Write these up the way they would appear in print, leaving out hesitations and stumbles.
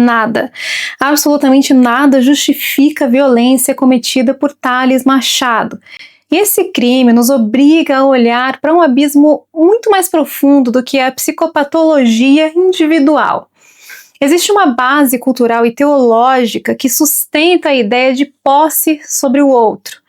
Nada, absolutamente nada justifica a violência cometida por Thalles Machado. E esse crime nos obriga a olhar para um abismo muito mais profundo do que a psicopatologia individual. Existe uma base cultural e teológica que sustenta a ideia de posse sobre o outro.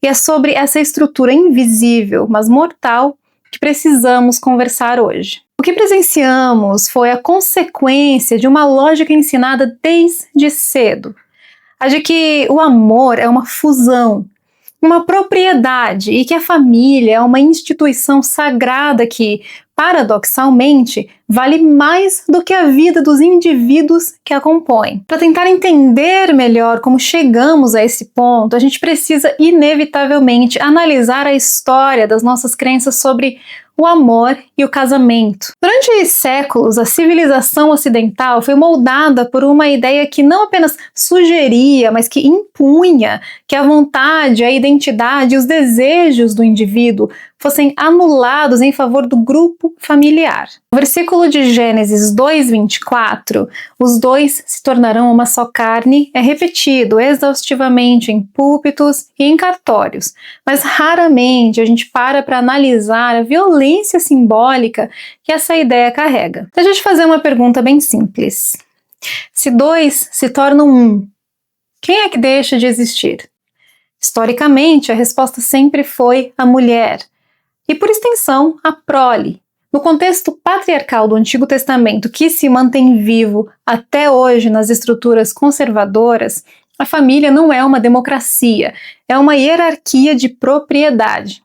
E é sobre essa estrutura invisível, mas mortal, que precisamos conversar hoje. O que presenciamos foi a consequência de uma lógica ensinada desde cedo, a de que o amor é uma fusão, uma propriedade e que a família é uma instituição sagrada que, paradoxalmente, vale mais do que a vida dos indivíduos que a compõem. Para tentar entender melhor como chegamos a esse ponto, a gente precisa inevitavelmente analisar a história das nossas crenças sobre o amor e o casamento. Durante séculos, a civilização ocidental foi moldada por uma ideia que não apenas sugeria, mas que impunha que a vontade, a identidade e os desejos do indivíduo fossem anulados em favor do grupo familiar. No versículo de Gênesis 2:24, os dois se tornarão uma só carne, é repetido exaustivamente em púlpitos e em cartórios, mas raramente a gente para analisar a violência simbólica que essa ideia carrega. Deixa eu te fazer uma pergunta bem simples. Se dois se tornam um, quem é que deixa de existir? Historicamente, a resposta sempre foi a mulher. E, por extensão, a prole. No contexto patriarcal do Antigo Testamento, que se mantém vivo até hoje nas estruturas conservadoras, a família não é uma democracia, é uma hierarquia de propriedade.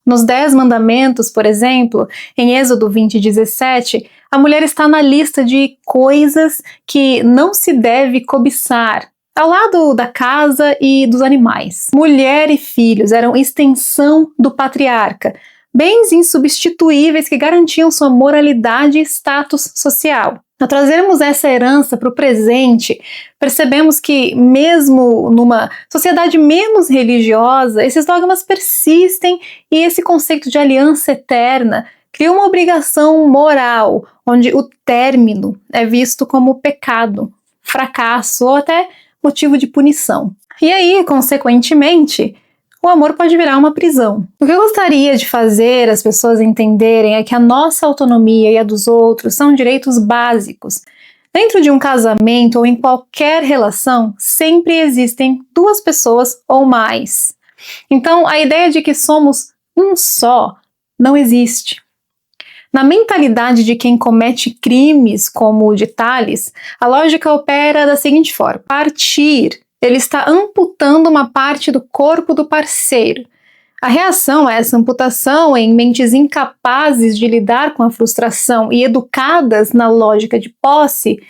Nos 10 mandamentos, por exemplo, em Êxodo 20:17, a mulher está na lista de coisas que não se deve cobiçar, ao lado da casa e dos animais. Mulher e filhos eram extensão do patriarca, bens insubstituíveis que garantiam sua moralidade e status social. Ao trazermos essa herança para o presente, percebemos que, mesmo numa sociedade menos religiosa, esses dogmas persistem e esse conceito de aliança eterna cria uma obrigação moral, onde o término é visto como pecado, fracasso ou até motivo de punição. E aí, consequentemente, o amor pode virar uma prisão. O que eu gostaria de fazer as pessoas entenderem é que a nossa autonomia e a dos outros são direitos básicos. Dentro de um casamento ou em qualquer relação, sempre existem duas pessoas ou mais. Então, a ideia de que somos um só não existe. Na mentalidade de quem comete crimes como o de Thalles, a lógica opera da seguinte forma: partir. Ele está amputando uma parte do corpo do parceiro. A reação a essa amputação em mentes incapazes de lidar com a frustração e educadas na lógica de posse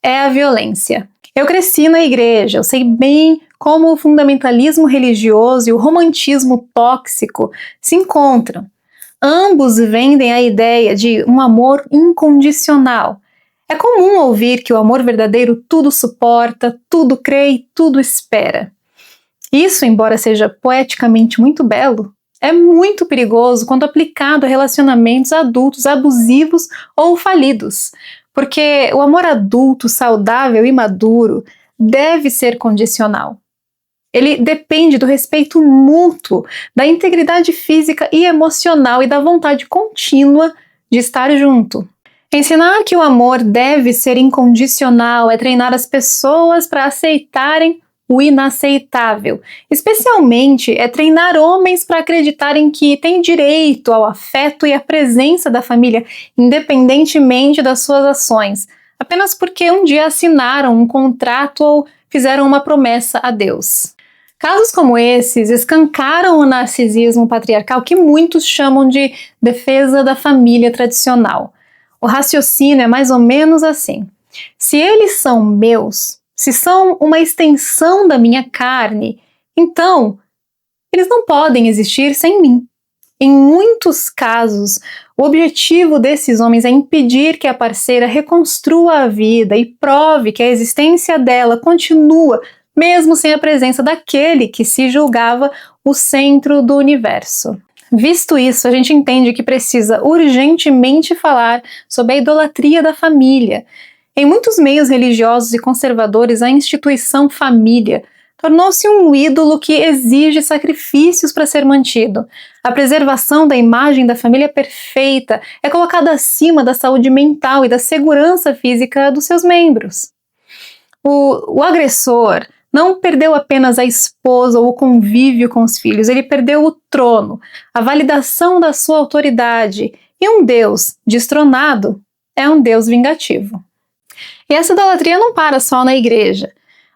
é a violência. Eu cresci na igreja, eu sei bem como o fundamentalismo religioso e o romantismo tóxico se encontram. Ambos vendem a ideia de um amor incondicional. É comum ouvir que o amor verdadeiro tudo suporta, tudo crê e tudo espera. Isso, embora seja poeticamente muito belo, é muito perigoso quando aplicado a relacionamentos adultos abusivos ou falidos, porque o amor adulto, saudável e maduro deve ser condicional. Ele depende do respeito mútuo, da integridade física e emocional e da vontade contínua de estar junto. Ensinar que o amor deve ser incondicional é treinar as pessoas para aceitarem o inaceitável. Especialmente é treinar homens para acreditarem que têm direito ao afeto e à presença da família, independentemente das suas ações, apenas porque um dia assinaram um contrato ou fizeram uma promessa a Deus. Casos como esses escancaram o narcisismo patriarcal que muitos chamam de defesa da família tradicional. O raciocínio é mais ou menos assim: se eles são meus, se são uma extensão da minha carne, então eles não podem existir sem mim. Em muitos casos, o objetivo desses homens é impedir que a parceira reconstrua a vida e prove que a existência dela continua, mesmo sem a presença daquele que se julgava o centro do universo. Visto isso, a gente entende que precisa urgentemente falar sobre a idolatria da família. Em muitos meios religiosos e conservadores, a instituição família tornou-se um ídolo que exige sacrifícios para ser mantido. A preservação da imagem da família perfeita é colocada acima da saúde mental e da segurança física dos seus membros. O agressor não perdeu apenas a esposa ou o convívio com os filhos, ele perdeu o trono, a validação da sua autoridade. E um Deus destronado é um Deus vingativo. E essa idolatria não para só na igreja.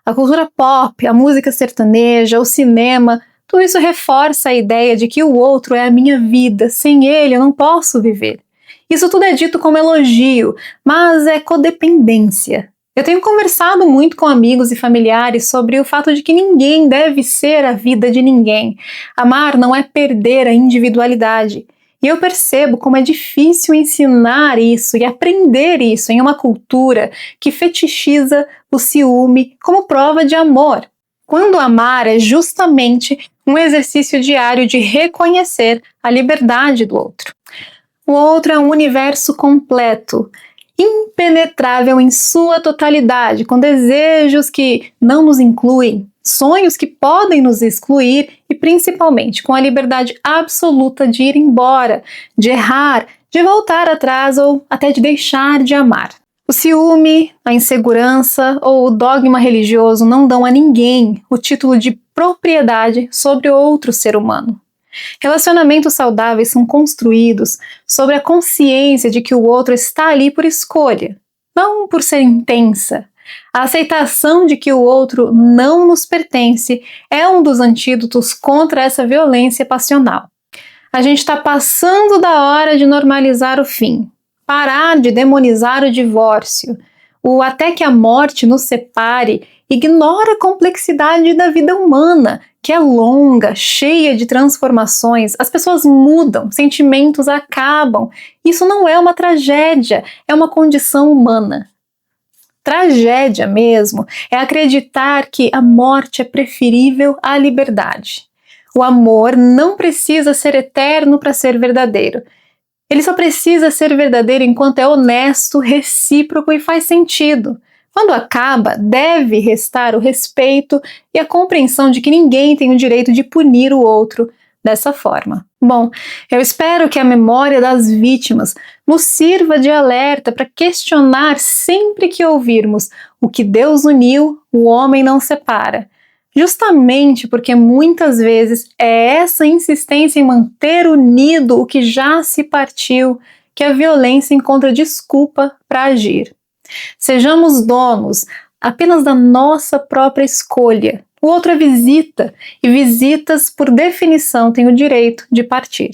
A cultura pop, a música sertaneja, o cinema, tudo isso reforça a ideia de que o outro é a minha vida, sem ele eu não posso viver. Isso tudo é dito como elogio, mas é codependência. Eu tenho conversado muito com amigos e familiares sobre o fato de que ninguém deve ser a vida de ninguém. Amar não é perder a individualidade. E eu percebo como é difícil ensinar isso e aprender isso em uma cultura que fetichiza o ciúme como prova de amor. Quando amar é justamente um exercício diário de reconhecer a liberdade do outro. O outro é um universo completo, impenetrável em sua totalidade, com desejos que não nos incluem, sonhos que podem nos excluir e principalmente com a liberdade absoluta de ir embora, de errar, de voltar atrás ou até de deixar de amar. O ciúme, a insegurança ou o dogma religioso não dão a ninguém o título de propriedade sobre outro ser humano. Relacionamentos saudáveis são construídos sobre a consciência de que o outro está ali por escolha, não por ser intensa. A aceitação de que o outro não nos pertence é um dos antídotos contra essa violência passional. A gente está passando da hora de normalizar o fim, parar de demonizar o divórcio, o até que a morte nos separe ignora a complexidade da vida humana, que é longa, cheia de transformações. As pessoas mudam, sentimentos acabam. Isso não é uma tragédia, é uma condição humana. Tragédia mesmo é acreditar que a morte é preferível à liberdade. O amor não precisa ser eterno para ser verdadeiro. Ele só precisa ser verdadeiro enquanto é honesto, recíproco e faz sentido. Quando acaba, deve restar o respeito e a compreensão de que ninguém tem o direito de punir o outro dessa forma. Bom, eu espero que a memória das vítimas nos sirva de alerta para questionar sempre que ouvirmos o que Deus uniu, o homem não separa. Justamente porque muitas vezes é essa insistência em manter unido o que já se partiu que a violência encontra desculpa para agir. Sejamos donos apenas da nossa própria escolha. O outro é visita, e visitas, por definição, têm o direito de partir.